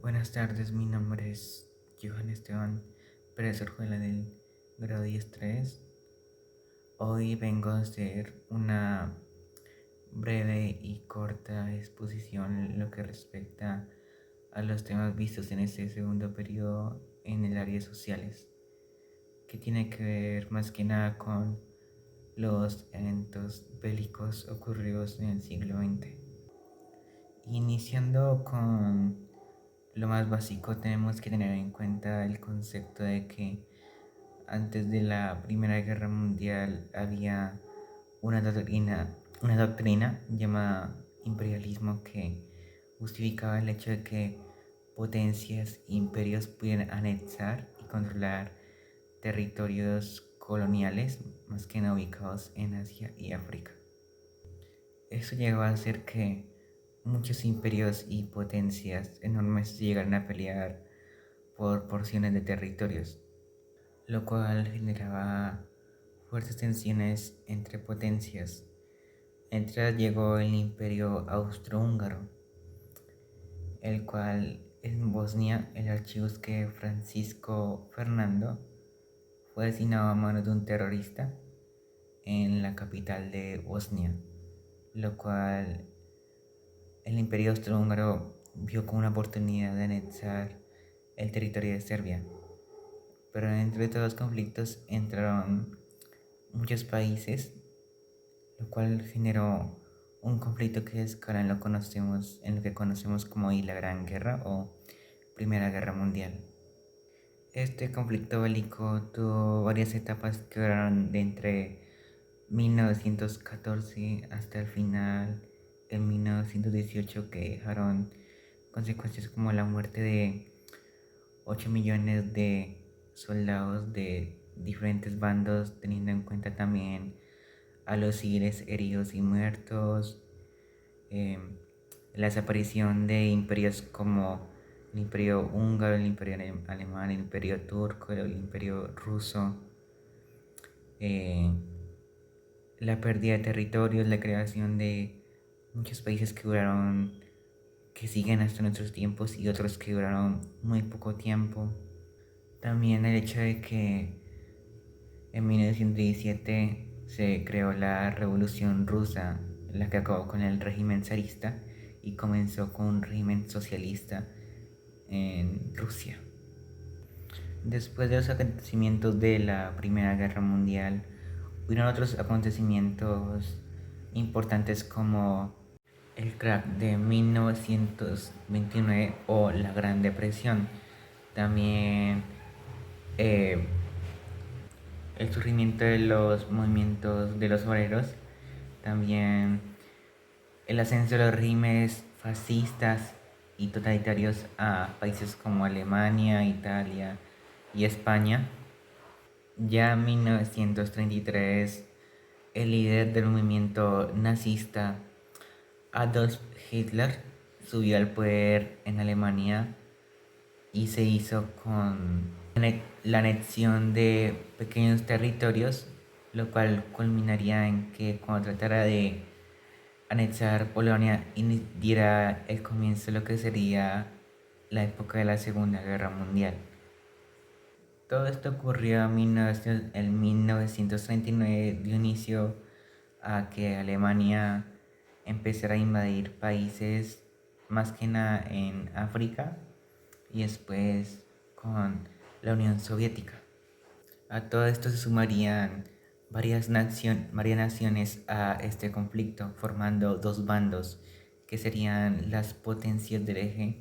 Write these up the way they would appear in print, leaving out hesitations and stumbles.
Buenas tardes, mi nombre es Johan Esteban Pérez Orjuela del grado 10-3. Hoy vengo a hacer una breve y corta exposición en lo que respecta a los temas vistos en este segundo periodo en el área de sociales, que tiene que ver más que nada con los eventos bélicos ocurridos en el siglo XX. Iniciando con lo más básico, tenemos que tener en cuenta el concepto de que antes de la Primera Guerra Mundial había una doctrina llamada imperialismo que justificaba el hecho de que potencias e imperios pudieran anexar y controlar territorios coloniales más que nada ubicados en Asia y África. Eso llegó a hacer que muchos imperios y potencias enormes llegaran a pelear por porciones de territorios, lo cual generaba fuertes tensiones entre potencias. Entre ellas llegó el Imperio Austrohúngaro, el cual en Bosnia el archiduque Francisco Fernando fue asesinado a manos de un terrorista en la capital de Bosnia, lo cual el Imperio Austrohúngaro vio como una oportunidad de anexar el territorio de Serbia. Pero entre todos los conflictos entraron muchos países, lo cual generó un conflicto que escala en lo que conocemos como hoy la Gran Guerra o Primera Guerra Mundial. Este conflicto bélico tuvo varias etapas que duraron de entre 1914 hasta el final en 1918, que dejaron consecuencias como la muerte de 8 millones de soldados de diferentes bandos, teniendo en cuenta también a los civiles heridos y muertos, eh, la desaparición de imperios como el imperio húngaro, el imperio alemán, el imperio turco, el imperio ruso, eh, la pérdida de territorios, la creación de muchos países que siguen hasta nuestros tiempos y otros que duraron muy poco tiempo. También el hecho de que en 1917 se creó la Revolución Rusa, la que acabó con el régimen zarista y comenzó con un régimen socialista en Rusia. Después de los acontecimientos de la Primera Guerra Mundial, hubieron otros acontecimientos importantes como el crack de 1929 o la Gran Depresión. También eh, el surgimiento de los movimientos de los obreros, también el ascenso de los regímenes fascistas y totalitarios a países como Alemania, Italia y España. Ya en 1933, el líder del movimiento nazista, Adolf Hitler, subió al poder en Alemania y se hizo con la anexión de pequeños territorios, lo cual culminaría en que cuando tratara de anexar Polonia diera el comienzo de lo que sería la época de la Segunda Guerra Mundial. Todo esto ocurrió en 1939, dio inicio a que Alemania empezara a invadir países más que nada en África y después con la Unión Soviética. A todo esto se sumarían varias naciones a este conflicto, formando dos bandos que serían las potencias del eje,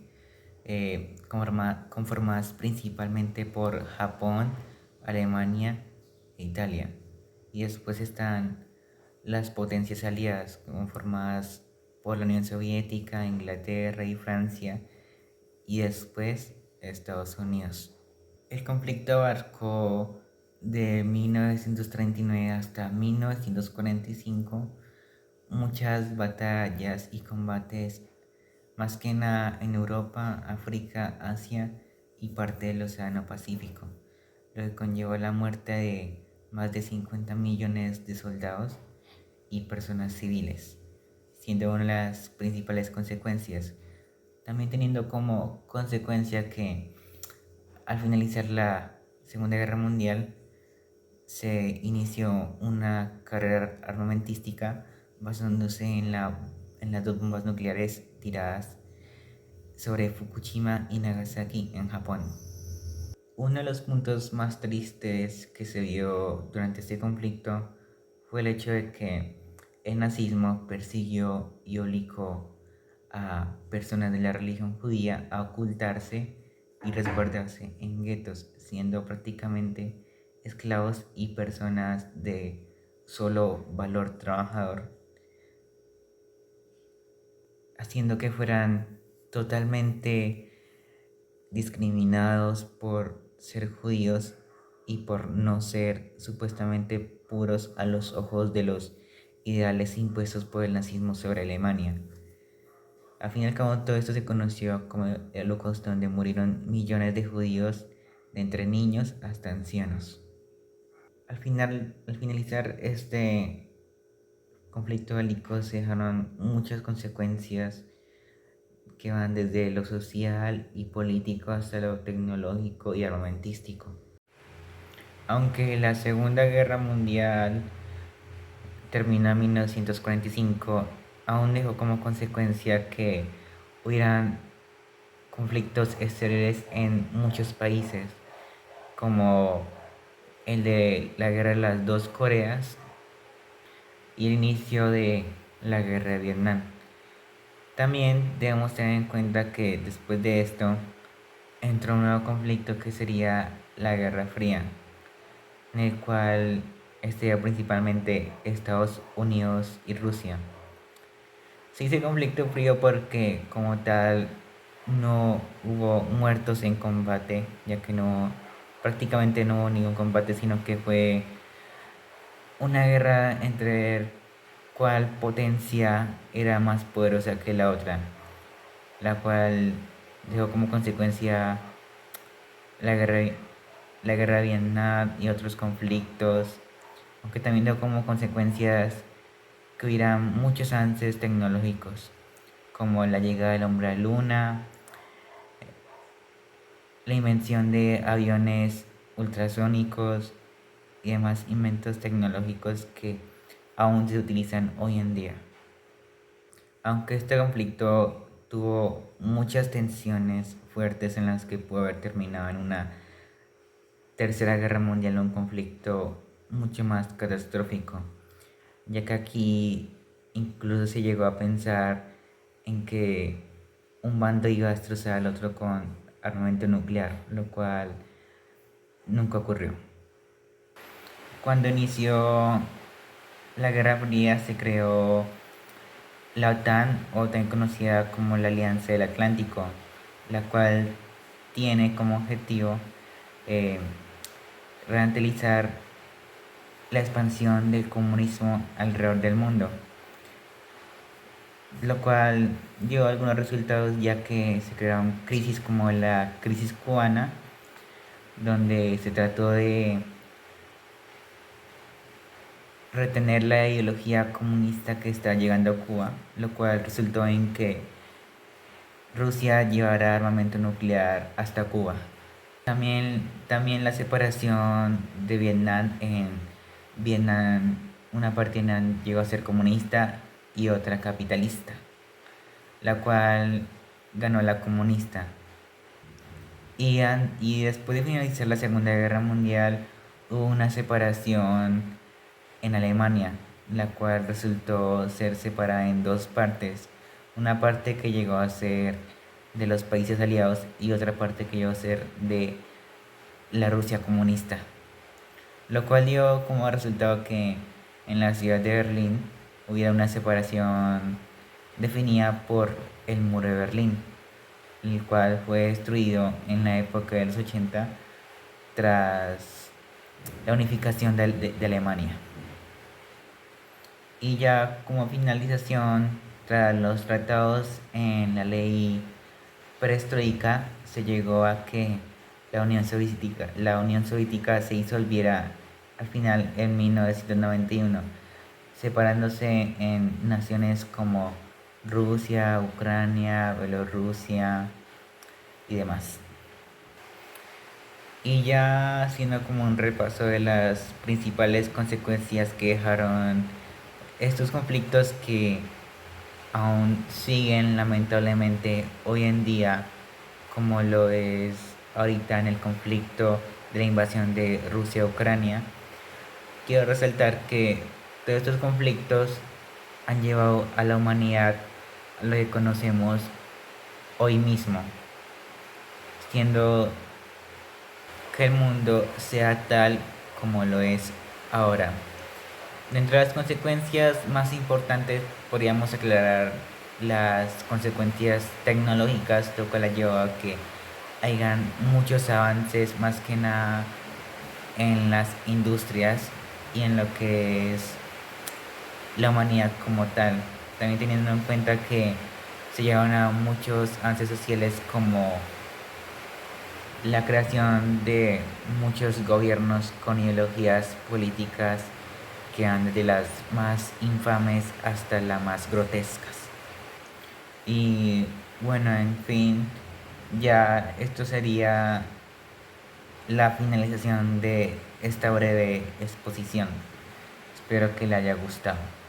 conformadas principalmente por Japón, Alemania e Italia. Y después están las potencias aliadas, conformadas por la Unión Soviética, Inglaterra y Francia, y después Estados Unidos. El conflicto abarcó de 1939 hasta 1945 muchas batallas y combates, más que nada en Europa, África, Asia y parte del Océano Pacífico, lo que conllevó la muerte de más de 50 millones de soldados y personas civiles, siendo una de las principales consecuencias también teniendo como consecuencia que al finalizar la Segunda Guerra Mundial se inició una carrera armamentística basándose en las dos bombas nucleares tiradas sobre Fukushima y Nagasaki en Japón. Uno de los puntos más tristes que se vio durante este conflicto fue el hecho de que el nazismo persiguió y obligó a personas de la religión judía a ocultarse y resguardarse en guetos, siendo prácticamente esclavos y personas de solo valor trabajador, haciendo que fueran totalmente discriminados por ser judíos y por no ser supuestamente puros a los ojos de los ideales impuestos por el nazismo sobre Alemania. Al fin y al cabo, todo esto se conoció como el Holocausto, donde murieron millones de judíos, de entre niños hasta ancianos. Al finalizar este conflicto bélico se dejaron muchas consecuencias que van desde lo social y político hasta lo tecnológico y armamentístico. Aunque la Segunda Guerra Mundial terminó en 1945, aún dejó como consecuencia que hubieran conflictos exteriores en muchos países, como el de la guerra de las dos Coreas y el inicio de la guerra de Vietnam. También debemos tener en cuenta que después de esto entró un nuevo conflicto que sería la Guerra Fría, en el cual estaría principalmente Estados Unidos y Rusia. Se dice conflicto frío porque como tal no hubo muertos en combate, ya que prácticamente no hubo ningún combate, sino que fue una guerra entre cuál potencia era más poderosa que la otra, la cual dejó como consecuencia la guerra, la guerra de Vietnam y otros conflictos, aunque también dejó como consecuencias que hubiera muchos avances tecnológicos, como la llegada del hombre a la luna, la invención de aviones ultrasónicos y demás inventos tecnológicos que aún se utilizan hoy en día. Aunque este conflicto tuvo muchas tensiones fuertes en las que pudo haber terminado en una tercera guerra mundial, un conflicto mucho más catastrófico, ya que aquí incluso se llegó a pensar en que un bando iba a destrozar al otro con armamento nuclear, lo cual nunca ocurrió. Cuando inició la Guerra Fría se creó la OTAN, o también conocida como la Alianza del Atlántico, la cual tiene como objetivo eh, ralentizar la expansión del comunismo alrededor del mundo, lo cual dio algunos resultados, ya que se crearon crisis como la crisis cubana, donde se trató de retener la ideología comunista que está llegando a Cuba, lo cual resultó en que Rusia llevará armamento nuclear hasta Cuba. También la separación de Vietnam. En Vietnam, una parte de Vietnam llegó a ser comunista y otra capitalista, la cual ganó la comunista. Y después de finalizar la Segunda Guerra Mundial, hubo una separación en Alemania, la cual resultó ser separada en dos partes. Una parte que llegó a ser de los países aliados y otra parte que llegó a ser de la Rusia comunista, lo cual dio como resultado que en la ciudad de Berlín hubiera una separación definida por el muro de Berlín, el cual fue destruido en la época de los 80 tras la unificación de Alemania. Y ya como finalización, tras los tratados en la ley perestroika, se llegó a que la Unión Soviética se disolviera al final en 1991, separándose en naciones como Rusia, Ucrania, Bielorrusia y demás. Y ya haciendo como un repaso de las principales consecuencias que dejaron estos conflictos que aún siguen lamentablemente hoy en día, como lo es ahorita en el conflicto de la invasión de Rusia a Ucrania. Quiero resaltar que todos estos conflictos han llevado a la humanidad a lo que conocemos hoy mismo, siendo que el mundo sea tal como lo es ahora. Dentro de las consecuencias más importantes podríamos aclarar las consecuencias tecnológicas, lo cual ha llevado a que hayan muchos avances más que nada en las industrias y en lo que es la humanidad como tal. También teniendo en cuenta que se llevan a muchos avances sociales como la creación de muchos gobiernos con ideologías políticas que van desde las más infames hasta las más grotescas. Y bueno, en fin, ya esto sería la finalización de esta breve exposición. Espero que le haya gustado.